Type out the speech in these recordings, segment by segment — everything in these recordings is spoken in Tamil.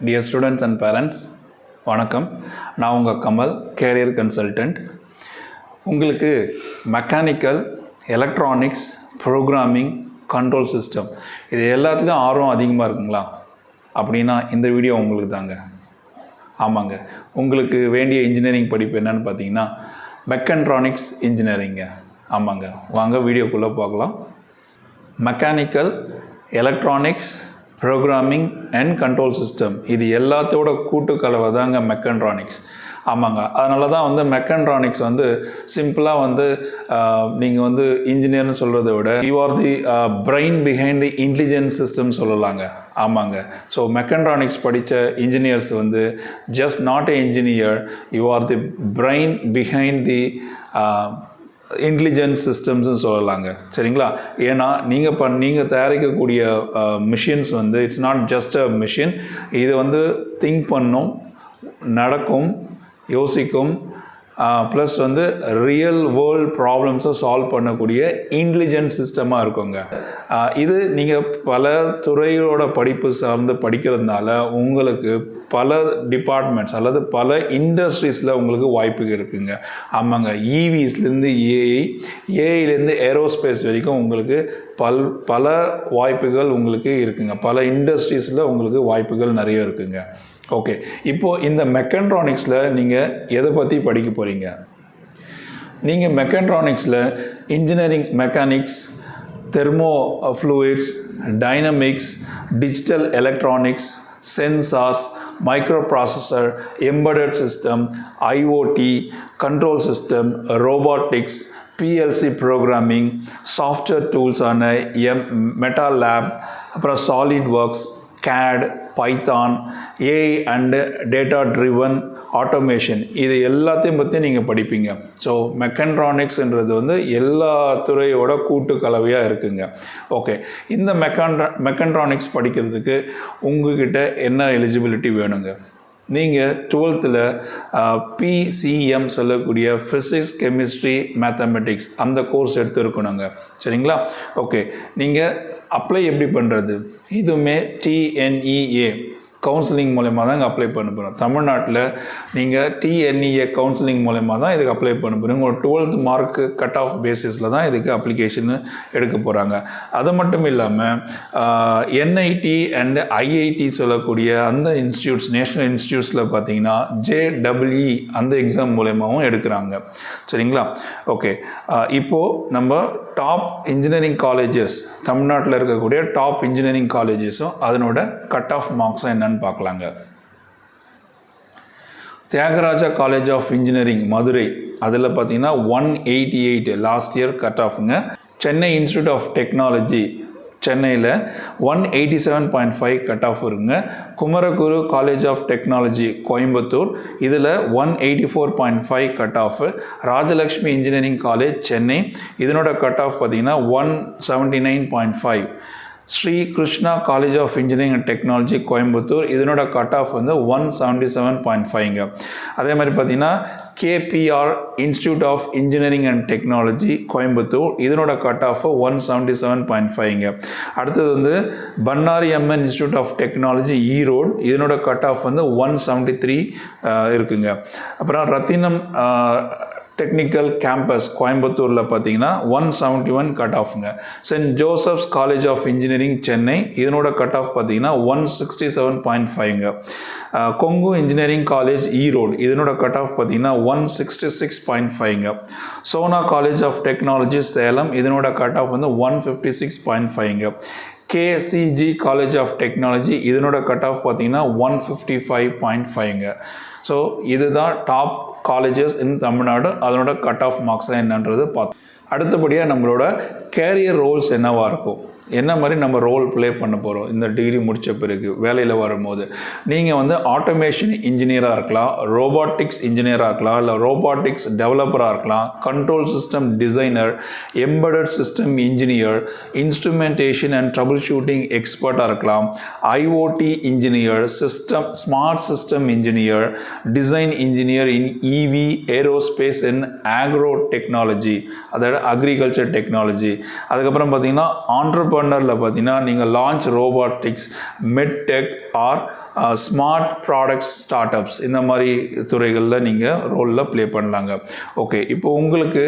டியர் ஸ்டூடெண்ட்ஸ் அண்ட் பேரண்ட்ஸ், வணக்கம். நான் உங்கள் கமல், கேரியர் கன்சல்டன்ட். உங்களுக்கு mechanical, electronics, programming, control system இது எல்லாத்துலேயும் ஆர்வம் அதிகமாக இருக்குங்களா? அப்படின்னா இந்த வீடியோ உங்களுக்கு தாங்க. ஆமாங்க, உங்களுக்கு வேண்டிய இன்ஜினியரிங் படிப்பு என்னன்னு பார்த்தீங்கன்னா மெக்கட்ரானிக்ஸ் இன்ஜினியரிங்க. ஆமாங்க, வாங்க வீடியோக்குள்ளே பார்க்கலாம். Mechanical, electronics, programming and control system இது எல்லாத்தோட கூட்டு கலவை தாங்க மெக்கட்ரானிக்ஸ். ஆமாங்க, அதனால தான் மெக்கட்ரானிக்ஸ் சிம்பிளாக நீங்கள் இன்ஜினியர்னு சொல்கிறத விட you are the brain behind the intelligence system சொல்லலாங்க. ஆமாங்க, ஸோ மெக்கட்ரானிக்ஸ் படித்த engineers just not a engineer, you are the brain behind the intelligence சிஸ்டம்ஸ்னு சொல்லலாங்க. சரிங்களா? ஏன்னா நீங்கள் தயாரிக்கக்கூடிய machines it's not just a machine. இது திங்க் பண்ணும், நடக்கும், யோசிக்கும், ப்ளஸ் ரியல் வேர்ல்ட் ப்ராப்ளம்ஸை சால்வ் பண்ணக்கூடிய இன்டெலிஜென்ட் சிஸ்டமாக இருக்குங்க. இது நீங்கள் பல துறையோட படிப்பு சார்ந்து படிக்கிறதுனால உங்களுக்கு பல டிபார்ட்மெண்ட்ஸ் அல்லது பல இண்டஸ்ட்ரீஸில் உங்களுக்கு வாய்ப்புகள் இருக்குங்க. ஆமாங்க, இவிஸ்லேருந்து ஏஐலேருந்து ஏரோஸ்பேஸ் வரைக்கும் உங்களுக்கு பல வாய்ப்புகள் உங்களுக்கு இருக்குங்க. பல இண்டஸ்ட்ரீஸில் உங்களுக்கு வாய்ப்புகள் நிறைய இருக்குங்க. ஓகே, இப்போது இந்த மெக்கட்ரானிக்ஸில் நீங்கள் எதை பற்றி படிக்க போகிறீங்க? நீங்கள் மெக்கட்ரானிக்ஸில் engineering mechanics, thermo fluids, dynamics, digital electronics, sensors, microprocessor, embedded system, IoT, control system, robotics, PLC programming, software டூல்ஸான மெட்டாலேப், அப்புறம் SolidWorks, CAD, Python, AI and data driven automation இது எல்லாத்தையும் பற்றி நீங்கள் படிப்பீங்க. ஸோ மெக்கட்ரானிக்ஸ்ன்றது எல்லா துறையோட கூட்டு கலவையாக இருக்குங்க. ஓகே, இந்த மெக்கட்ரானிக்ஸ் படிக்கிறதுக்கு உங்ககிட்ட என்ன எலிஜிபிலிட்டி வேணுங்க? நீங்கள் 12th பிசிஎம் சொல்லக்கூடிய ஃபிசிக்ஸ், கெமிஸ்ட்ரி, மேத்தமெட்டிக்ஸ் அந்த கோர்ஸ் எடுத்துருக்கணுங்க. சரிங்களா? ஓகே, நீங்கள் அப்ளை எப்படி பண்ணுறது? இதுவுமே டிஎன்இஏ கவுன்சிலிங் மூலயமா தான் இங்கே அப்ளை பண்ண போகிறோம். தமிழ்நாட்டில் நீங்கள் டிஎன்இஏ கவுன்சிலிங் மூலயமா தான் இதுக்கு அப்ளை பண்ண போகிறீங்க. உங்களோட 12th மார்க்கு கட் ஆஃப் பேசிஸில் தான் இதுக்கு அப்ளிகேஷன் எடுக்க போகிறாங்க. அது மட்டும் இல்லாமல் என்ஐடி அண்ட் ஐஐடி சொல்லக்கூடிய அந்த இன்ஸ்டியூட்ஸ், நேஷ்னல் இன்ஸ்டியூட்ஸில் பார்த்தீங்கன்னா ஜேடபிள்இ அந்த எக்ஸாம் மூலயமாவும் எடுக்கிறாங்க. சரிங்களா? ஓகே, இப்போது நம்ம டாப் இன்ஜினியரிங் காலேஜஸ், தமிழ்நாட்டில் இருக்கக்கூடிய டாப் இன்ஜினியரிங் காலேஜஸும் அதனோட கட் ஆஃப் மார்க்ஸும் என்னன்னு பார்க்கலாங்க. Thiagaraja college of engineering Madurai, அதில் பார்த்தீங்கன்னா 188 லாஸ்ட் இயர் கட் ஆஃபுங்க. சென்னை இன்ஸ்டியூட் ஆஃப் டெக்னாலஜி சென்னையில் 187.5 கட் ஆஃப் இருக்குங்க. Kumaraguru college of technology Coimbatore, இதில் 184.5 cut off. Rajalakshmi engineering college Chennai, இதனோட கட் ஆஃப் பார்த்தீங்கன்னா 179.5. Sri Krishna college of engineering and technology Coimbatore, இதனோட கட் ஆஃப் 177.5ங்க. அதே மாதிரி பார்த்தீங்கன்னா KPR institute of engineering and technology Coimbatore, இதனோட கட் ஆஃப் 177.5ங்க. அடுத்தது Bannari Amman institute of technology Erode, இதனோட கட் ஆஃப் 173 இருக்குங்க. அப்புறம் ரத்தினம் டெக்னிக்கல் கேம்பஸ் கோயம்புத்தூரில் பார்த்தீங்கன்னா 171 கட் ஆஃப்ங்க. Saint Joseph's college of engineering Chennai, இதனோட கட் ஆஃப் பார்த்தீங்கன்னா 167.5ங்க. கொங்கு இன்ஜினியரிங் காலேஜ் ஈரோடு, இதனோட கட் ஆஃப் பார்த்தீங்கன்னா 166.5ங்க. Sona college of technology Salem, இதனோட கட் ஆஃப் 156.5ங்க. கேசிஜி காலேஜ் ஆஃப் டெக்னாலஜி, இதனோட கட் ஆஃப் பார்த்தீங்கன்னா 155.5ங்க. ஸோ இதுதான் டாப் காலேஜஸ் இன் தமிழ்நாடு, அதனோட கட் ஆஃப் மார்க்ஸ் என்னன்றது பார்த்தோம். அடுத்தபடியாக நம்மளோட கேரியர் ரோல்ஸ் என்னவாக இருக்கும், என்ன மாதிரி நம்ம ரோல் ப்ளே பண்ண போகிறோம் இந்த டிகிரி முடித்த பிறகு வேலையில் வரும்போது? நீங்கள் ஆட்டோமேஷன் இன்ஜினியராக இருக்கலாம், ரோபாட்டிக்ஸ் இன்ஜினியராக இருக்கலாம், இல்லை ரோபாட்டிக்ஸ் டெவலப்பராக இருக்கலாம், control system designer, embedded system engineer, instrumentation and troubleshooting எக்ஸ்பர்ட்டாக இருக்கலாம், IoT engineer, smart system engineer, design engineer in EV, aerospace and agro technology, அதாவது அக்ரிகல்ச்சர் டெக்னாலஜி. அதுக்கப்புறம் பார்த்தீங்கன்னா ஆண்டர்பிரனர் பர்னரில் பார்த்தீங்கன்னா நீங்கள் launch robotics, medtech or smart products, startups இந்த மாதிரி துறைகளில் நீங்கள் ரோலில் ப்ளே பண்ணலாங்க. ஓகே, இப்போ உங்களுக்கு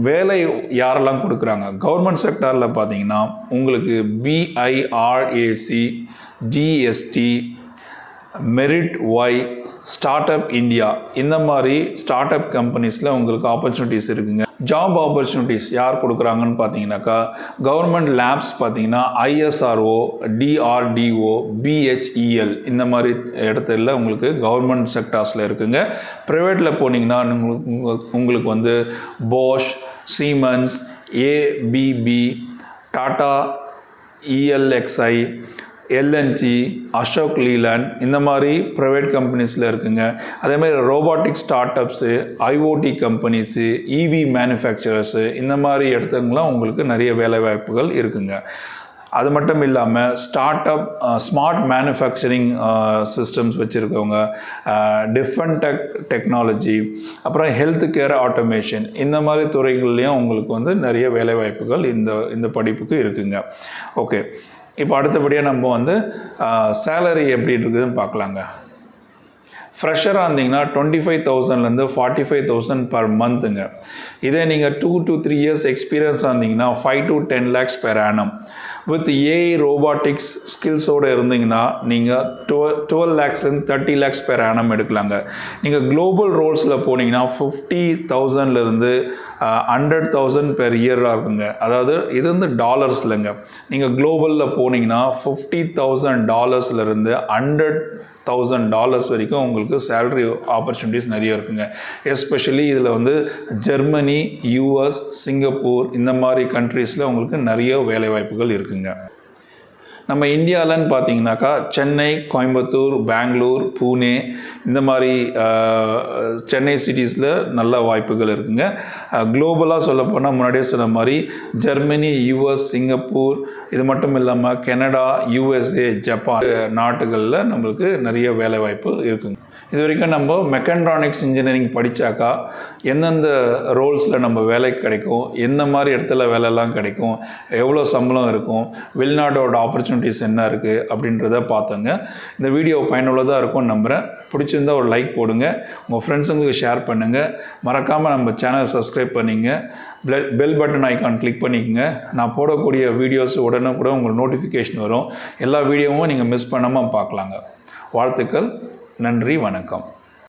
வேலை யாரெல்லாம் கொடுக்குறாங்க? கவர்மெண்ட் செக்டாரில் பார்த்தீங்கன்னா உங்களுக்கு BIRAC, GST, MeitY, startup India இந்த மாதிரி ஸ்டார்ட் அப் கம்பெனிஸில் உங்களுக்கு ஆப்பர்ச்சுனிட்டிஸ் இருக்குங்க. ஜாப் ஆப்பர்ச்சுனிட்டிஸ் யார் கொடுக்குறாங்கன்னு பார்த்தீங்கன்னாக்கா கவர்மெண்ட் லேப்ஸ் பார்த்தீங்கன்னா ISRO, DRDO, BHEL இந்த மாதிரி இடத்துல உங்களுக்கு கவர்மெண்ட் செக்டார்ஸில் இருக்குங்க. ப்ரைவேட்டில் போனீங்கன்னா உங்களுக்கு வந்து posh, siemens, ABB, Tata, ELXI, LNG, Ashok Leyland இந்த மாதிரி ப்ரைவேட் கம்பெனிஸில் இருக்குங்க. அதேமாதிரி robotic start ups, IoT companies, EV manufacturers இந்த மாதிரி இடத்துங்களாம் உங்களுக்கு நிறைய வேலை வாய்ப்புகள் இருக்குங்க. அது மட்டும் இல்லாமல் startup smart manufacturing systems வச்சுருக்கவங்க, டிஃபென்ட் டெக்னாலஜி, அப்புறம் ஹெல்த் கேர் ஆட்டோமேஷன் இந்த மாதிரி துறைகள்லேயும் உங்களுக்கு வந்து நிறைய வேலை வாய்ப்புகள் இந்த படிப்புக்கு இருக்குங்க. ஓகே, இப்போ அடுத்தபடியாக நம்ம வந்து சேலரி எப்படி இருக்குதுன்னு பார்க்கலாங்க. ஃப்ரெஷராக இருந்தீங்கன்னா 25,000லேருந்து 45,000 பர் மந்த்துங்க. இதே நீங்கள் 2 to 3 years எக்ஸ்பீரியன்ஸாக இருந்தீங்கன்னா 5 to 10 lakhs per annum. With AI robotics ஸ்கில்ஸோடு இருந்தீங்கன்னா நீங்கள் 12 lakhsலேருந்து 30 lakhs பெர் ஆனம் எடுக்கலாங்க. நீங்கள் குளோபல் ரோல்ஸில் போனீங்கன்னா 50,000லேருந்து 100,000 பெர் இயராக இருக்குங்க. அதாவது இது வந்து டாலர்ஸ்லங்க. நீங்கள் குளோபலில் போனீங்கன்னா $50,000லேருந்து $100,000 வரைக்கும் உங்களுக்கு சேலரி ஆப்பர்ச்சுனிட்டிஸ் நிறைய இருக்குங்க. எஸ்பெஷலி இதில் வந்து ஜெர்மனி, US, சிங்கப்பூர் இந்த மாதிரி கண்ட்ரீஸில் உங்களுக்கு நிறைய வேலை வாய்ப்புகள் இருக்குங்க. நம்ம இந்தியாவிலன்னு பார்த்தீங்கன்னாக்கா சென்னை, கோயம்புத்தூர், பெங்களூர், பூனே இந்த மாதிரி சென்னை சிட்டிஸில் நல்ல வாய்ப்புகள் இருக்குங்க. குளோபலாக சொல்லப்போனால் முன்னாடியே சொன்ன மாதிரி ஜெர்மனி, US, சிங்கப்பூர் இது மட்டும் இல்லாமல் கனடா, USA, ஜப்பான் நாட்டுகளில் நம்மளுக்கு நிறைய வேலை வாய்ப்பு இருக்குங்க. இது வரைக்கும் நம்ம மெக்காட்ரானிக்ஸ் இன்ஜினியரிங் படித்தாக்கா எந்தெந்த ரோல்ஸில் நம்ம வேலைக்கு கிடைக்கும், எந்த மாதிரி இடத்துல வேலைலாம் கிடைக்கும், எவ்வளோ சம்பளம் இருக்கும், வெளிநாட்டோட ஆப்பர்ச்சுனிட்டிஸ் என்ன இருக்குது அப்படின்றத பார்த்தோங்க. இந்த வீடியோ பயனுள்ளதாக இருக்கும்னு நம்புகிறேன். பிடிச்சிருந்தா ஒரு லைக் போடுங்க, உங்கள் ஃப்ரெண்ட்ஸுங்களுக்கு ஷேர் பண்ணுங்கள். மறக்காமல் நம்ம சேனலை சப்ஸ்கிரைப் பண்ணிங்க, பெல் பட்டன் ஐக்கான் கிளிக் பண்ணிக்கோங்க. நான் போடக்கூடிய வீடியோஸ் உடனே கூட உங்களுக்கு நோட்டிஃபிகேஷன் வரும். எல்லா வீடியோவும் நீங்கள் மிஸ் பண்ணாமல் பார்க்கலாங்க. வாழ்த்துக்கள். நன்றி, வணக்கம்.